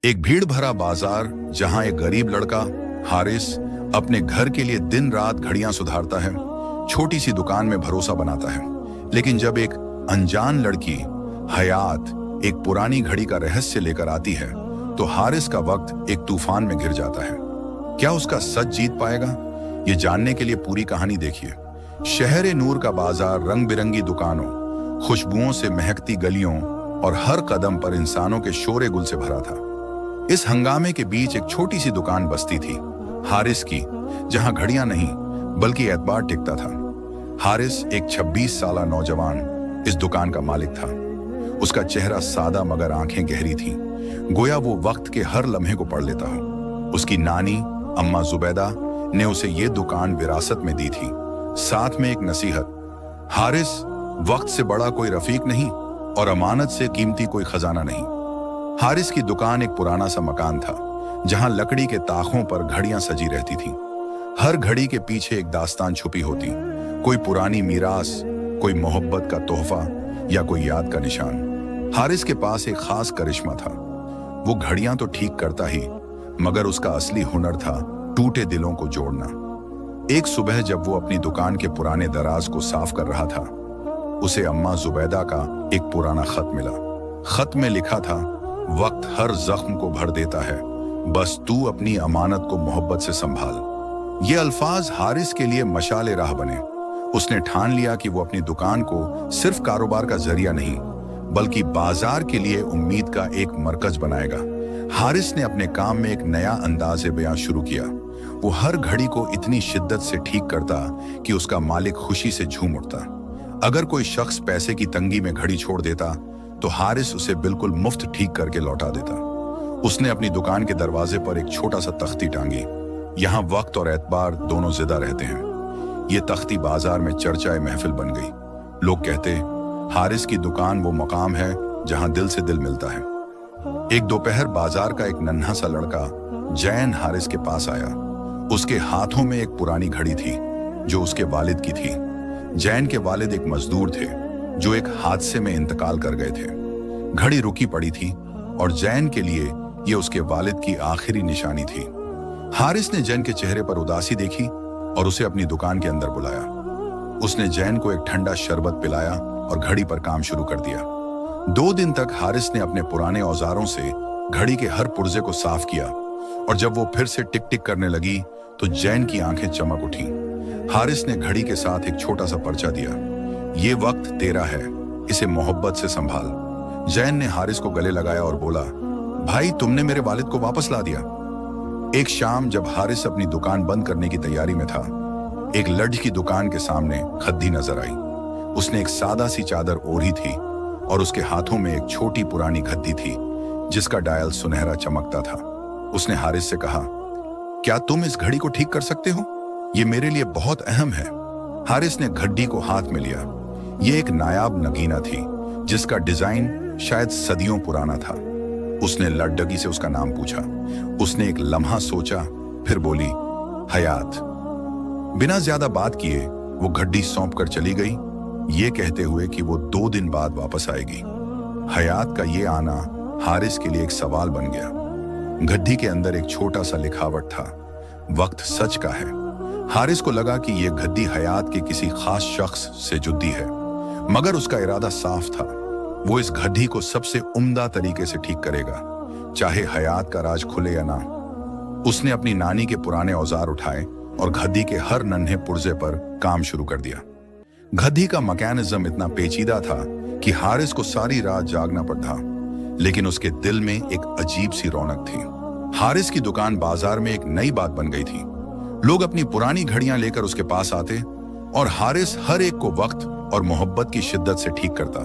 एक भीड़ भरा बाजार जहां एक गरीब लड़का हारिस अपने घर के लिए दिन रात घड़ियां सुधारता है, छोटी सी दुकान में भरोसा बनाता है। लेकिन जब एक अनजान लड़की हयात एक पुरानी घड़ी का रहस्य लेकर आती है तो हारिस का वक्त एक तूफान में घिर जाता है। क्या उसका सच जीत पाएगा? ये जानने के लिए पूरी कहानी देखिए। शहर नूर का बाजार रंग बिरंगी दुकानों, खुशबुओं से महकती गलियों और हर कदम पर इंसानों के शोरे गुल से भरा था। इस हंगामे के बीच एक छोटी सी दुकान बसती थी, हारिस की, जहां घड़ियां नहीं बल्कि एतबार टिकता था। हारिस एक 26 साला नौजवान इस दुकान का मालिक था। उसका चेहरा सादा मगर आंखें गहरी थीं, गोया वो वक्त के हर लम्हे को पढ़ लेता हो। उसकी नानी अम्मा जुबैदा ने उसे ये दुकान विरासत में दी थी, साथ में एक नसीहत, हारिस, वक्त से बड़ा कोई रफीक नहीं और अमानत से कीमती कोई खजाना नहीं। हारिस की दुकान एक पुराना सा मकान था जहां लकड़ी के ताखों पर घड़ियां सजी रहती थीं। हर घड़ी के पीछे एक दास्तान छुपी होती, कोई पुरानी मीरास, कोई मोहब्बत का तोहफा या कोई याद का निशान। हारिस के पास एक खास करिश्मा था। वो घड़ियां तो ठीक करता ही, मगर उसका असली हुनर था टूटे दिलों को जोड़ना। एक सुबह जब वो अपनी दुकान के पुराने दराज को साफ कर रहा था, उसे अम्मा जुबैदा का एक पुराना खत मिला। खत में लिखा था, वक्त हर जख्म को भर देता है, बस तू अपनी अमानत को मोहब्बत से संभाल। ये अल्फाज हारिस के लिए मशाले राह बने। उसने ठान लिया कि वो अपनी दुकान को सिर्फ कारोबार का जरिया नहीं बल्कि बाजार के लिए उम्मीद का एक मरकज बनाएगा। हारिस ने अपने काम में एक नया अंदाज़े बयां शुरू किया। वो हर घड़ी को इतनी शिद्दत से ठीक करता कि उसका मालिक खुशी से झूम उठता। अगर कोई शख्स पैसे की तंगी में घड़ी छोड़ देता तो हारिस उसे बिल्कुल मुफ्त ठीक करके लौटा देता। उसने अपनी दुकान के दरवाजे पर एक छोटा सा तख्ती टांगी। यहाँ वक्त और एतबार दोनों जिंदा रहते हैं। ये तख्ती बाजार में चर्चाए महफिल बन गई। लोग कहते, हारिस की दुकान वो मकाम है जहां दिल से दिल मिलता है। एक दोपहर बाजार का एक नन्हा सा लड़का जैन हारिस के पास आया। उसके हाथों में एक पुरानी घड़ी थी जो उसके वालिद की थी। जैन के वालिद एक मजदूर थे जो एक हादसे में इंतकाल कर गए थे। घड़ी रुकी पड़ी थी और जैन के लिए यह उसके वालिद की आखिरी निशानी थी। हारिस ने जैन के चेहरे पर उदासी देखी और उसे अपनी दुकान के अंदर बुलाया। उसने जैन को एक ठंडा शरबत पिलाया और घड़ी पर काम शुरू कर दिया। 2 दिन तक हारिस ने अपने पुराने औजारों से घड़ी के हर पुर्जे को साफ किया और जब वो फिर से टिक टिक करने लगी तो जैन की आंखें चमक उठी। हारिस ने घड़ी के साथ एक छोटा सा पर्चा दिया, ये वक्त तेरा है, इसे मोहब्बत से संभाल। जैन ने हारिस को गले लगाया और बोला, भाई, तुमने मेरे वालिद को वापस ला दिया। एक शाम जब हारिस अपनी दुकान बंद करने की तैयारी में था, एक लड्ज की दुकान के सामने खद्दी नजर आई। उसने एक सादा सी चादर ओढ़ी थी और उसके हाथों में एक छोटी पुरानी घद्दी थी जिसका डायल सुनहरा चमकता था। उसने हारिस से कहा, क्या तुम इस घड़ी को ठीक कर सकते हो? ये मेरे लिए बहुत अहम है। हारिस ने घड्डी को हाथ में लिया। ये एक नायाब नगीना थी जिसका डिजाइन शायद सदियों पुराना था। उसने लड़डगी से उसका नाम पूछा। उसने एक लम्हा सोचा, फिर बोली, हयात। बिना ज्यादा बात किए वो घड्डी सौंप कर चली गई, ये कहते हुए कि वो 2 दिन बाद वापस आएगी। हयात का ये आना हारिस के लिए एक सवाल बन गया। घड्डी के अंदर एक छोटा सा लिखावट था, वक्त सच का है। हारिस को लगा कि यह घड्डी हयात के किसी खास शख्स से जुड़ी है, मगर उसका इरादा साफ था। वो इस घड्डी को सबसे उम्दा तरीके से ठीक करेगा, चाहे हयात का राज खुले या ना। उसने अपनी नानी के पुराने औजार उठाए और घड्डी के हर नन्हे पुर्जे पर काम शुरू कर दिया। घड्डी का मैकेनिज्म इतना पेचीदा था कि हारिस को सारी रात जागना पड़ा, लेकिन उसके दिल में एक अजीब सी रौनक थी। हारिस की दुकान बाजार में एक नई बात बन गई थी। लोग अपनी पुरानी घड़ियां लेकर उसके पास आते और हारिस हर एक को वक्त और मोहब्बत की शिद्दत से ठीक करता।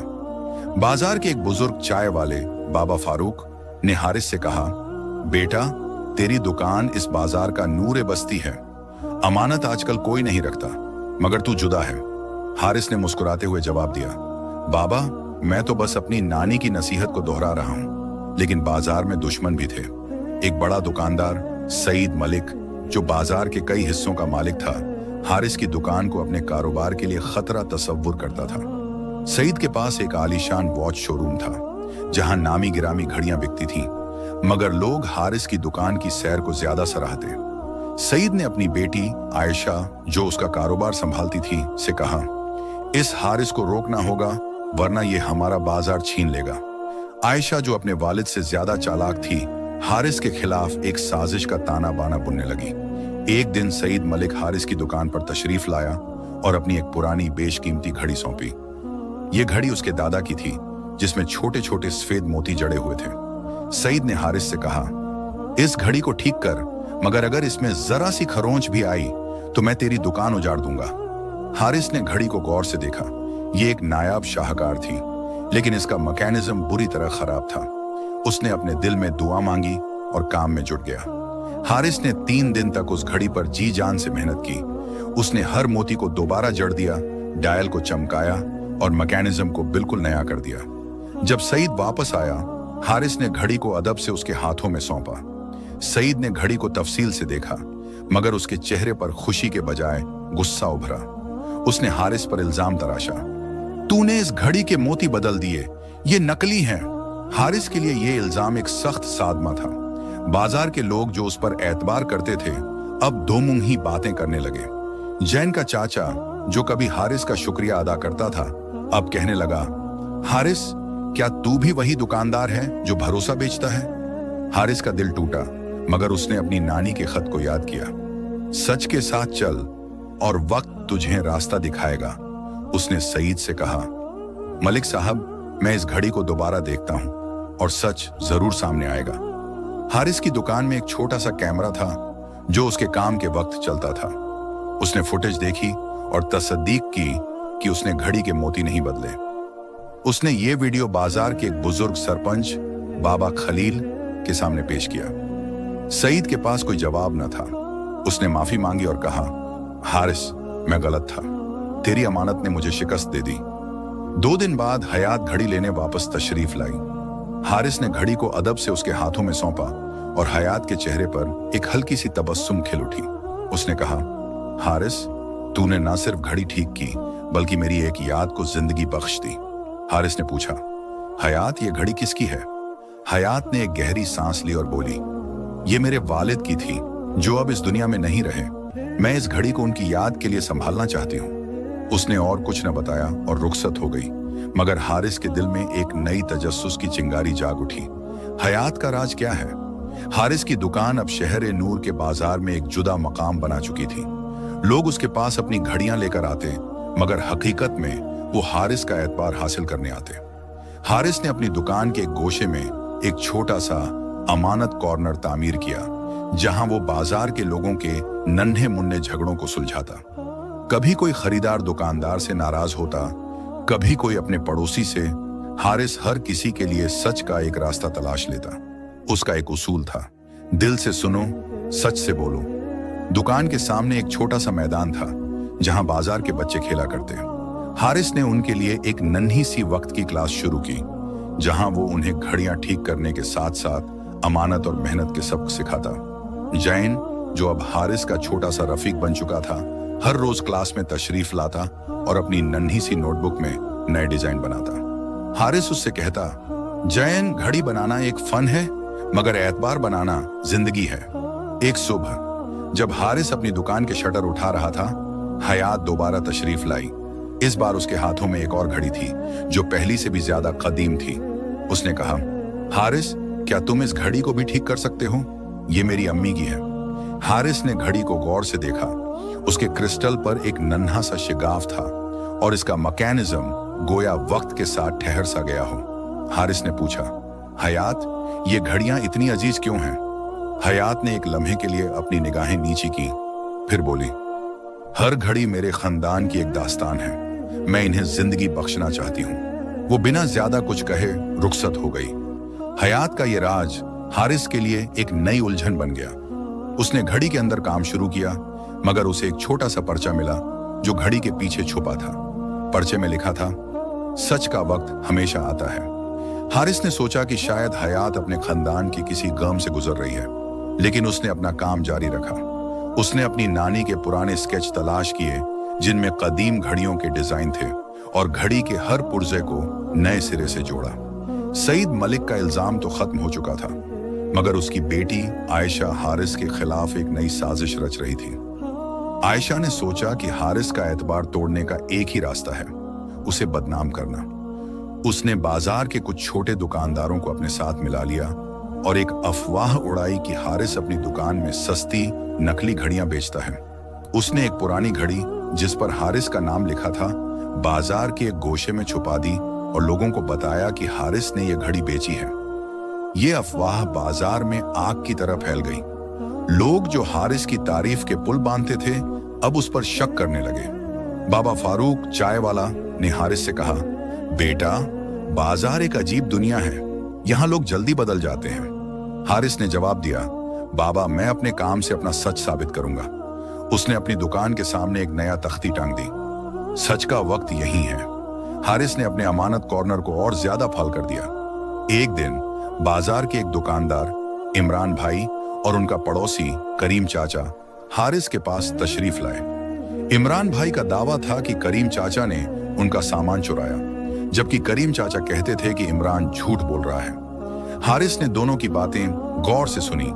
बाजार के एक बुजुर्ग चाय वाले बाबा फारूक ने हारिस से कहा, बेटा, तेरी दुकान इस बाजार का नूर बस्ती है। अमानत आजकल कोई नहीं रखता, मगर तू जुदा है। हारिस ने मुस्कुराते हुए जवाब दिया, बाबा, मैं तो बस अपनी नानी की नसीहत को दोहरा रहा हूं। लेकिन बाजार में दुश्मन भी थे। एक बड़ा दुकानदार सईद मलिक, जो बाजार के कई हिस्सों का मालिक था, हारिस की दुकान को अपने कारोबार के लिए खतरा तस्वुर करता था। सईद के पास एक आलीशान वॉच शोरूम था जहां नामी गिरामी घड़ियां बिकती थीं, मगर लोग हारिस की दुकान की सैर को ज्यादा सराहते। सईद ने अपनी बेटी आयशा, जो उसका कारोबार संभालती थी, से कहा, इस हारिस को रोकना होगा वरना ये हमारा बाजार छीन लेगा। आयशा, जो अपने वालिद से ज्यादा चालाक थी, हारिस के खिलाफ एक साजिश का ताना बाना बुनने लगी। एक दिन सईद मलिक हारिस की दुकान पर तशरीफ लाया और अपनी एक पुरानी बेशकीमती घड़ी सौंपी। ये घड़ी उसके दादा की थी, जिसमें छोटे छोटे सफेद मोती जड़े हुए थे। सईद ने हारिस से कहा, इस घड़ी को ठीक कर, मगर अगर इसमें जरा सी खरोंच भी आई तो मैं तेरी दुकान उजाड़ दूंगा। हारिस ने घड़ी को गौर से देखा। ये एक नायाब शाहकार थी, लेकिन इसका मैकेनिज्म बुरी तरह खराब था। उसने अपने दिल में दुआ मांगी और काम में जुट गया। हारिस ने 3 दिन तक उस घड़ी पर जी जान से मेहनत की। उसने हर मोती को दोबारा जड़ दिया, डायल को चमकाया और मैकेनिज्म को बिल्कुल नया कर दिया। जब सईद वापस आया, हारिस ने घड़ी को अदब से उसके हाथों में सौंपा। सईद ने घड़ी को तफसील से देखा, मगर उसके चेहरे पर खुशी के बजाय गुस्सा उभरा। उसने हारिस पर इल्जाम तराशा, तूने इस घड़ी के मोती बदल दिए, ये नकली हैं। हारिस के लिए यह इल्जाम एक सख्त सादमा था। बाजार के लोग जो उस पर एतबार करते थे, अब दो मुंही बातें करने लगे। जैन का चाचा, जो कभी हारिस का शुक्रिया अदा करता था, अब कहने लगा, हारिस, क्या तू भी वही दुकानदार है जो भरोसा बेचता है? हारिस का दिल टूटा, मगर उसने अपनी नानी के खत को याद किया। सच के साथ चल और वक्त तुझे रास्ता दिखाएगा। उसने सईद से कहा, मलिक साहब, मैं इस घड़ी को दोबारा देखता हूं और सच जरूर सामने आएगा। हारिस की दुकान में एक छोटा सा कैमरा था जो उसके काम के वक्त चलता था। उसने फुटेज देखी और तसदीक की कि उसने घड़ी के मोती नहीं बदले। उसने ये वीडियो बाजार के एक बुजुर्ग सरपंच बाबा खलील के सामने पेश किया। सईद के पास कोई जवाब न था। उसने माफी मांगी और कहा, हारिस, मैं गलत था, तेरी अमानत ने मुझे शिकस्त दे दी। 2 दिन बाद हयात घड़ी लेने वापस तशरीफ लाई। हारिस ने घड़ी को अदब से उसके हाथों में सौंपा और हयात के चेहरे पर एक हल्की सी तबस्सुम खिल उठी। उसने कहा, हारिस, तूने ना सिर्फ घड़ी ठीक की बल्कि मेरी एक याद को जिंदगी बख्श दी। हारिस ने पूछा, हयात, ये घड़ी किसकी है? हयात ने एक गहरी सांस ली और बोली, ये मेरे वालिद की थी जो अब इस दुनिया में नहीं रहे। मैं इस घड़ी को उनकी याद के लिए संभालना चाहती हूँ। उसने और कुछ न बताया और रुखसत हो गई, मगर हारिस के दिल में एक नई तजस्सुस की चिंगारी जाग उठी। हयात का राज क्या है? हारिस की दुकान अब शहर नूर के बाजार में एक जुदा मकाम बना चुकी थी। लोग उसके पास अपनी घड़ियां लेकर आते, मगर हकीकत में वो हारिस का एतबार हासिल करने आते। हारिस ने अपनी दुकान के एक गोशे में एक छोटा सा अमानत कॉर्नर तामीर किया, जहां वो बाजार के लोगों के नन्हे मुन्ने झगड़ों को सुलझाता। कभी कोई खरीदार दुकानदार से नाराज होता, कभी कोई अपने पड़ोसी से। हारिस हर किसी के लिए सच का एक रास्ता तलाश लेता। उसका एक उसूल था, दिल से सुनो, सच से बोलो। दुकान के सामने एक छोटा सा मैदान था जहां बाजार के बच्चे खेला करते। हारिस ने उनके लिए एक नन्ही सी वक्त की क्लास शुरू की, जहां वो उन्हें घड़ियां ठीक करने के साथ साथ अमानत और मेहनत के सबक सिखाता। जैन, जो अब हारिस का छोटा सा रफीक बन चुका था, हर रोज क्लास में तशरीफ लाता और अपनी नन्ही सी नोटबुक में नए डिजाइन बनाता। हारिस उससे कहता, जैन, घड़ी बनाना एक फन है, मगर एतबार बनाना जिंदगी है। एक सुबह जब हारिस अपनी दुकान के शटर उठा रहा था, हयात दोबारा तशरीफ लाई। इस बार उसके हाथों में एक और घड़ी थी जो पहली से भी ज्यादा कदीम थी। उसने कहा, हारिस, क्या तुम इस घड़ी को भी ठीक कर सकते हो? ये मेरी अम्मी की है। हारिस ने घड़ी को गौर से देखा। उसके क्रिस्टल पर एक नन्हा सा शिगाफ था और इसका मैकेनिज्म गोया वक्त के साथ ठहर सा गया हो। हारिस ने पूछा, हयात, ये घड़ियां इतनी अजीज क्यों हैं? हयात ने एक लम्हे के लिए अपनी निगाहें नीची की, फिर बोली, हर घड़ी मेरे खानदान की एक दास्तान है। मैं इन्हें जिंदगी बख्शना चाहती हूँ। वो बिना ज्यादा कुछ कहे रुखसत हो गई। हयात का ये राज हारिस के लिए एक नई उलझन बन गया। उसने घड़ी के अंदर काम शुरू किया, मगर उसे एक छोटा सा पर्चा मिला जो घड़ी के पीछे छुपा था। पर्चे में लिखा था, सच का वक्त हमेशा आता है। हारिस ने सोचा कि शायद हयात अपने खानदान की किसी गम से गुजर रही है, लेकिन उसने अपना काम जारी रखा। उसने अपनी नानी के पुराने स्केच तलाश किए जिनमें कदीम घड़ियों के डिजाइन थे और घड़ी के हर पुर्जे को नए सिरे से जोड़ा। सईद मलिक का इल्जाम तो खत्म हो चुका था, मगर उसकी बेटी आयशा हारिस के खिलाफ एक नई साजिश रच रही थी। आयशा ने सोचा कि हारिस का एतबार तोड़ने का एक ही रास्ता है, उसे बदनाम करना। उसने बाजार के कुछ छोटे दुकानदारों को अपने साथ मिला लिया और एक अफवाह उड़ाई कि हारिस अपनी दुकान में सस्ती नकली घड़ियां बेचता है। उसने एक पुरानी घड़ी जिस पर हारिस का नाम लिखा था बाजार के एक गोशे में छुपा दी और लोगों को बताया कि हारिस ने यह घड़ी बेची है। ये अफवाह बाजार में आग की तरह फैल गई। लोग जो हारिस की तारीफ के पुल बांधते थे अब उस पर शक करने लगे। बाबा फारूक चाय वाला ने हारिस से कहा, बेटा, बाजार एक अजीब दुनिया है, यहाँ लोग जल्दी बदल जाते हैं। हारिस ने जवाब दिया, बाबा, मैं अपने काम से अपना सच साबित करूंगा। उसने अपनी दुकान के सामने एक नया तख्ती टांग दी, सच का वक्त यही है। हारिस ने अपने अमानत कॉर्नर को और ज्यादा फल कर दिया। एक दिन बाजार के एक दुकानदार इमरान भाई और उनका पड़ोसी करीम चाचा हारिस के पास तशरीफ लाए। इमरान भाई का दावा था कि करीम चाचा ने उनका सामान चुराया, जबकि करीम चाचा कहते थे कि इमरान झूठ बोल रहा है। हारिस ने दोनों की बातें गौर से सुनी,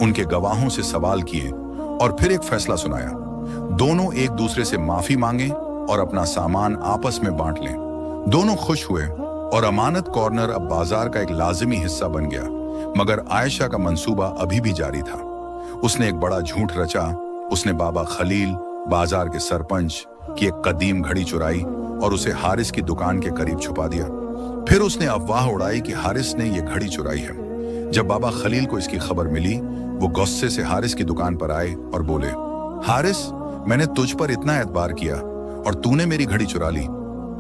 उनके गवाहों से सवाल किए और फिर एक फैसला सुनाया। दोनों एक दूसरे से माफी मांगे और अपना सामान आपस में बांट लें। दोनों खुश हुए और अमानत कॉर्नर अब बाजार का एक लाजिमी हिस्सा बन गया। मगर आयशा का मंसूबा अभी भी जारी था। उसने एक बड़ा झूठ रचा। उसने बाबा खलील, बाजार के सरपंच, की एक कदीम घड़ी चुराई और उसे हारिस की दुकान के करीब छुपा दिया। फिर उसने अफवाह उड़ाई कि हारिस ने यह घड़ी चुराई है। जब बाबा खलील को इसकी खबर मिली, वो गुस्से से हारिस की दुकान पर आए और बोले, हारिस, मैंने तुझ पर इतना एतबार किया और तूने मेरी घड़ी चुरा ली।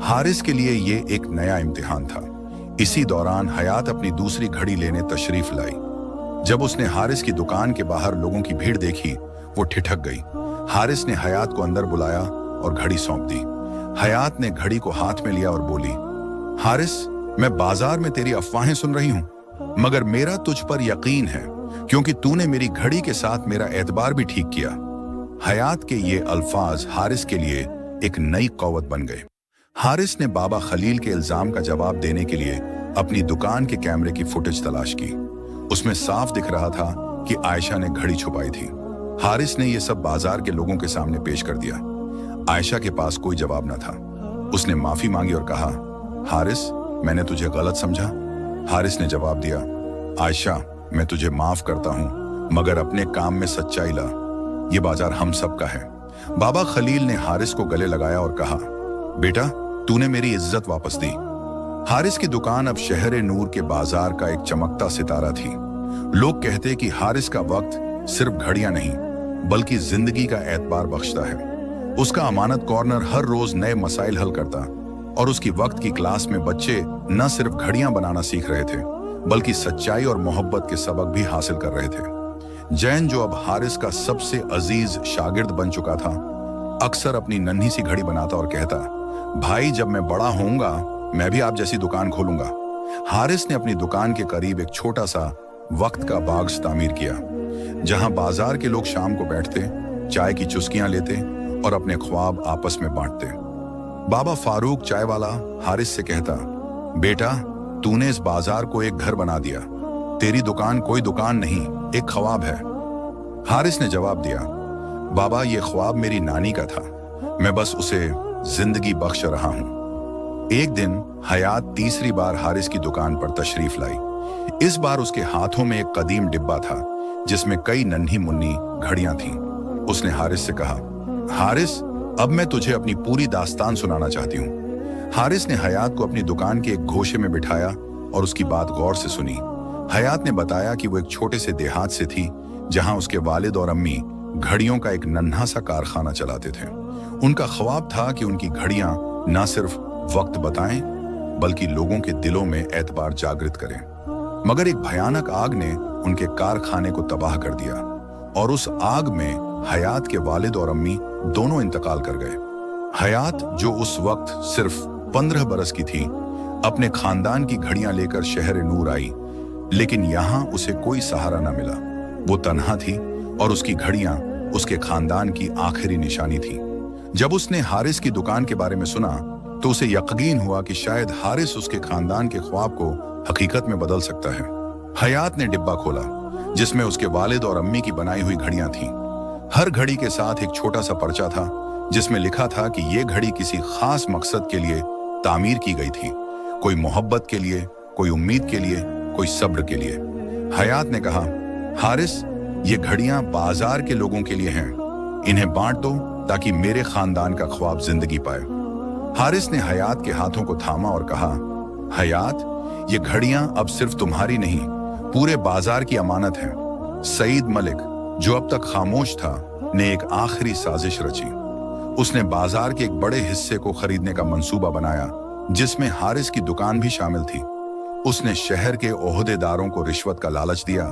हारिस के लिए ये एक नया इम्तिहान था। इसी दौरान हयात अपनी दूसरी घड़ी लेने तशरीफ लाई। जब उसने हारिस की दुकान के बाहर लोगों की भीड़ देखी, वो ठिठक गई। हारिस ने हयात को अंदर बुलाया और घड़ी सौंप दी। हयात ने घड़ी को हाथ में लिया और बोली, हारिस, मैं बाजार में तेरी अफवाहें सुन रही हूं, मगर मेरा तुझ पर यकीन है क्योंकि तूने मेरी घड़ी के साथ मेरा एतबार भी ठीक किया। हयात के ये अल्फाज हारिस के लिए एक नई कौवत बन गए। हारिस ने बाबा खलील के इल्जाम का जवाब देने के लिए अपनी दुकान के कैमरे की फुटेज तलाश की। उसमें साफ दिख रहा था कि आयशा ने घड़ी छुपाई थी। हारिस ने यह सब बाजार के लोगों के सामने पेश कर दिया। आयशा के पास कोई जवाब न था। उसने माफी मांगी और कहा, हारिस, मैंने तुझे गलत समझा। हारिस ने जवाब दिया, आयशा, मैं तुझे माफ करता हूं, मगर अपने काम में सच्चाई ला। ये बाजार हम सब का है। बाबा खलील ने हारिस को गले लगाया और कहा, बेटा, तूने मेरी इज्जत वापस दी। हारिस की दुकान अब शहर नूर के बाजार का एक चमकता सितारा थी। लोग कहते कि हारिस का वक्त सिर्फ घड़ियां नहीं बल्कि जिंदगी का एतबार बख्शता है। उसका अमानत कॉर्नर हर रोज नए मसाइल हल करता और उसकी वक्त की क्लास में बच्चे न सिर्फ घड़ियां बनाना सीख रहे थे बल्कि सच्चाई और मोहब्बत के सबक भी हासिल कर रहे थे। जैन, जो अब हारिस का सबसे अजीज शागिर्द बन चुका था, अक्सर अपनी नन्ही सी घड़ी बनाता और कहता, भाई, जब मैं बड़ा होऊंगा मैं भी आप जैसी दुकान खोलूंगा। हारिस ने अपनी दुकान के करीब एक छोटा सा वक्त का बाग तामीर किया, जहां बाजार के लोग शाम को बैठते, चाय की चुस्कियां लेते और अपने ख्वाब आपस में बांटते। बाबा फारूक चाय वाला हारिस से कहता, बेटा, तूने इस बाजार को एक घर बना दिया। तेरी दुकान कोई दुकान नहीं, एक ख्वाब है। हारिस ने जवाब दिया, बाबा, ये ख्वाब मेरी नानी का था, मैं बस उसे जिंदगी बख्श रहा हूं। एक दिन हयात तीसरी बार हारिस की दुकान पर तशरीफ लाई। इस बार उसके हाथों में एक कदीम डिब्बा था जिसमें कई नन्ही मुन्नी घड़ियां थीं। उसने हारिस से कहा, हारिस, अब मैं तुझे अपनी पूरी दास्तान सुनाना चाहती हूँ। हारिस ने हयात को अपनी दुकान के एक घोषे में बिठाया और उसकी बात गौर से सुनी। हयात ने बताया कि वो एक छोटे से देहात से थी जहां उसके वालिद और अम्मी घड़ियों का एक नन्हा सा कारखाना चलाते थे। उनका ख्वाब था कि उनकी घड़ियां न सिर्फ वक्त बताएं बल्कि लोगों के दिलों में एतबार जागृत करें। मगर एक भयानक आग ने उनके कारखाने को तबाह कर दिया और उस आग में हयात के वालिद और अम्मी दोनों इंतकाल कर गए। हयात, जो उस वक्त सिर्फ 15 बरस की थी, अपने खानदान की घड़ियां लेकर शहर नूर आई, लेकिन यहां उसे कोई सहारा न मिला। वो तन्हा थी और उसकी घड़ियां उसके खानदान की आखिरी निशानी थी। जब उसने हारिस की दुकान के बारे में सुना तो उसे यकीन हुआ कि शायद हारिस उसके खानदान के ख्वाब को हकीकत में बदल सकता है। हयात ने डिब्बा खोला जिसमें उसके वालिद और अम्मी की बनाई हुई घड़ियां थीं। हर घड़ी के साथ एक छोटा सा पर्चा था जिसमें लिखा था कि यह घड़ी किसी खास मकसद के लिए तामीर की गई थी, कोई मोहब्बत के लिए, कोई उम्मीद के लिए, कोई सब्र के लिए। हयात ने कहा, हारिस, ये घड़ियां बाजार के लोगों के लिए हैं, इन्हें बांट दो ताकि मेरे खानदान का ख्वाब जिंदगी पाए। हारिस ने हयात के हाथों को थामा और कहा, हयात, ये घड़ियां अब सिर्फ तुम्हारी नहीं, पूरे बाजार की अमानत है। सईद मलिक, जो अब तक खामोश था, ने एक आखिरी साजिश रची। उसने बाजार के एक बड़े हिस्से को खरीदने का मंसूबा बनाया जिसमें हारिस की दुकान भी शामिल थी। उसने शहर के ओहदेदारों को रिश्वत का लालच दिया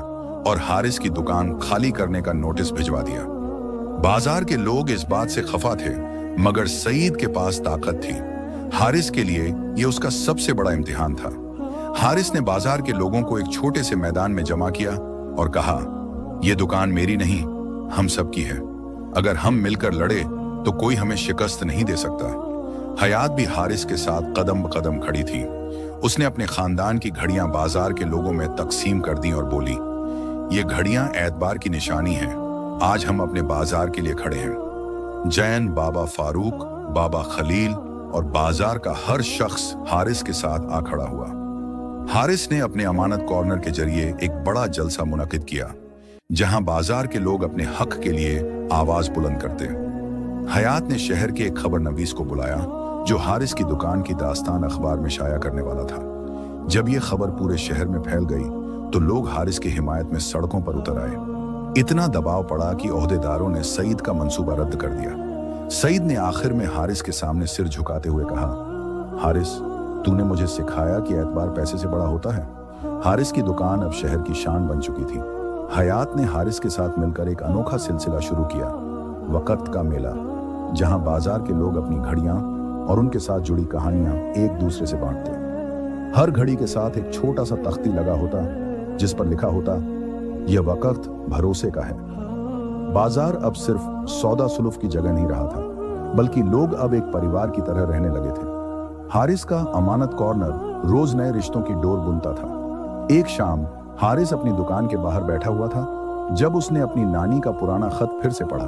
और हारिस की दुकान खाली करने का नोटिस भिजवा दिया। बाजार के लोग इस बात से खफा थे, मगर सईद के पास ताकत थी। हारिस के लिए यह उसका सबसे बड़ा इम्तिहान था। हारिस ने बाजार के लोगों को एक छोटे से मैदान में जमा किया और कहा, यह दुकान मेरी नहीं, हम सबकी है। अगर हम मिलकर लड़े तो कोई हमें शिकस्त नहीं दे सकता। हयात भी हारिस के साथ कदम ब कदम खड़ी थी। उसने अपने खानदान की घड़ियां बाजार के लोगों में तकसीम कर दी और बोली, ये घड़ियां एतबार की निशानी हैं। आज हम अपने बाजार के लिए खड़े हैं। जैन, बाबा फारूक, बाबा खलील और बाजार का हर शख्स हारिस के साथ आ खड़ा हुआ। हारिस ने अपने अमानत कॉर्नर के जरिए एक बड़ा जलसा मुनक्किद किया जहां बाजार के लोग अपने हक के लिए आवाज बुलंद करते। हयात ने शहर के एक खबर नवीस को बुलाया जो हारिस की दुकान की दास्तान अखबार में शाया करने वाला था। जब यह खबर पूरे शहर में फैल गई तो लोग हारिस की हिमायत में सड़कों पर उतर आए। इतना दबाव पड़ा कि ओहदेदारों ने सईद का मंसूबा रद्द कर दिया। सईद ने आखिर में हारिस के सामने सिर झुकाते हुए कहा, हारिस, तूने मुझे सिखाया कि एतबार पैसे से बड़ा होता है। हारिस की दुकान अब शहर की शान बन चुकी थी। हयात ने हारिस के साथ मिलकर एक अनोखा सिलसिला शुरू किया, वक़्त का मेला, जहां बाजार के लोग अपनी घड़ियां और उनके साथ जुड़ी कहानियां एक दूसरे से बांटते। हर घड़ी के साथ एक छोटा सा तख्ती लगा होता जिस पर लिखा होता, यह वक़्त भरोसे का है। बाजार अब सिर्फ सौदा सुलूफ की जगह नहीं रहा था, बल्कि लोग अब एक परिवार की तरह रहने लगे थे। हारिस का अमानत कॉर्नर रोज नए रिश्तों की डोर बुनता था। एक शाम हारिस अपनी दुकान के बाहर बैठा हुआ था जब उसने अपनी नानी का पुराना खत फिर से पढ़ा।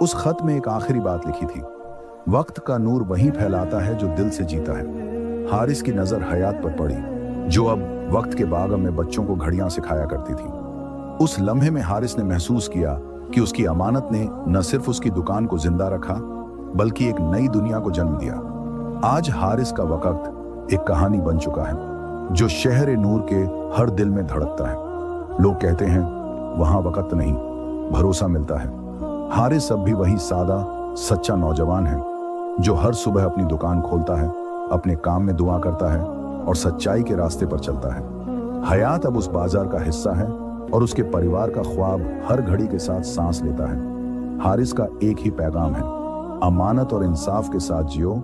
उस खत में एक आखिरी बात लिखी थी, वक्त का नूर वहीं फैलाता है जो दिल से जीता है। हारिस की नजर हयात पर पड़ी, जो अब वक्त के बागम में बच्चों को घड़ियां सिखाया करती थी। उस लम्हे में हारिस ने महसूस किया कि उसकी अमानत ने न सिर्फ उसकी दुकान को जिंदा रखा, बल्कि एक नई दुनिया को जन्म दिया। आज हारिस का वक़्त एक कहानी बन चुका है जो शहर नूर के हर दिल में धड़कता है। लोग कहते हैं, वहां वक़्त नहीं, भरोसा मिलता है। हारिस अब भी वही सादा सच्चा नौजवान है जो हर सुबह अपनी दुकान खोलता है, अपने काम में दुआ करता है और सच्चाई के रास्ते पर चलता है। हयात अब उस बाजार का हिस्सा है और उसके परिवार का ख्वाब हर घड़ी के साथ सांस लेता है। हारिस का एक ही पैगाम है, अमानत और इंसाफ के साथ जियो,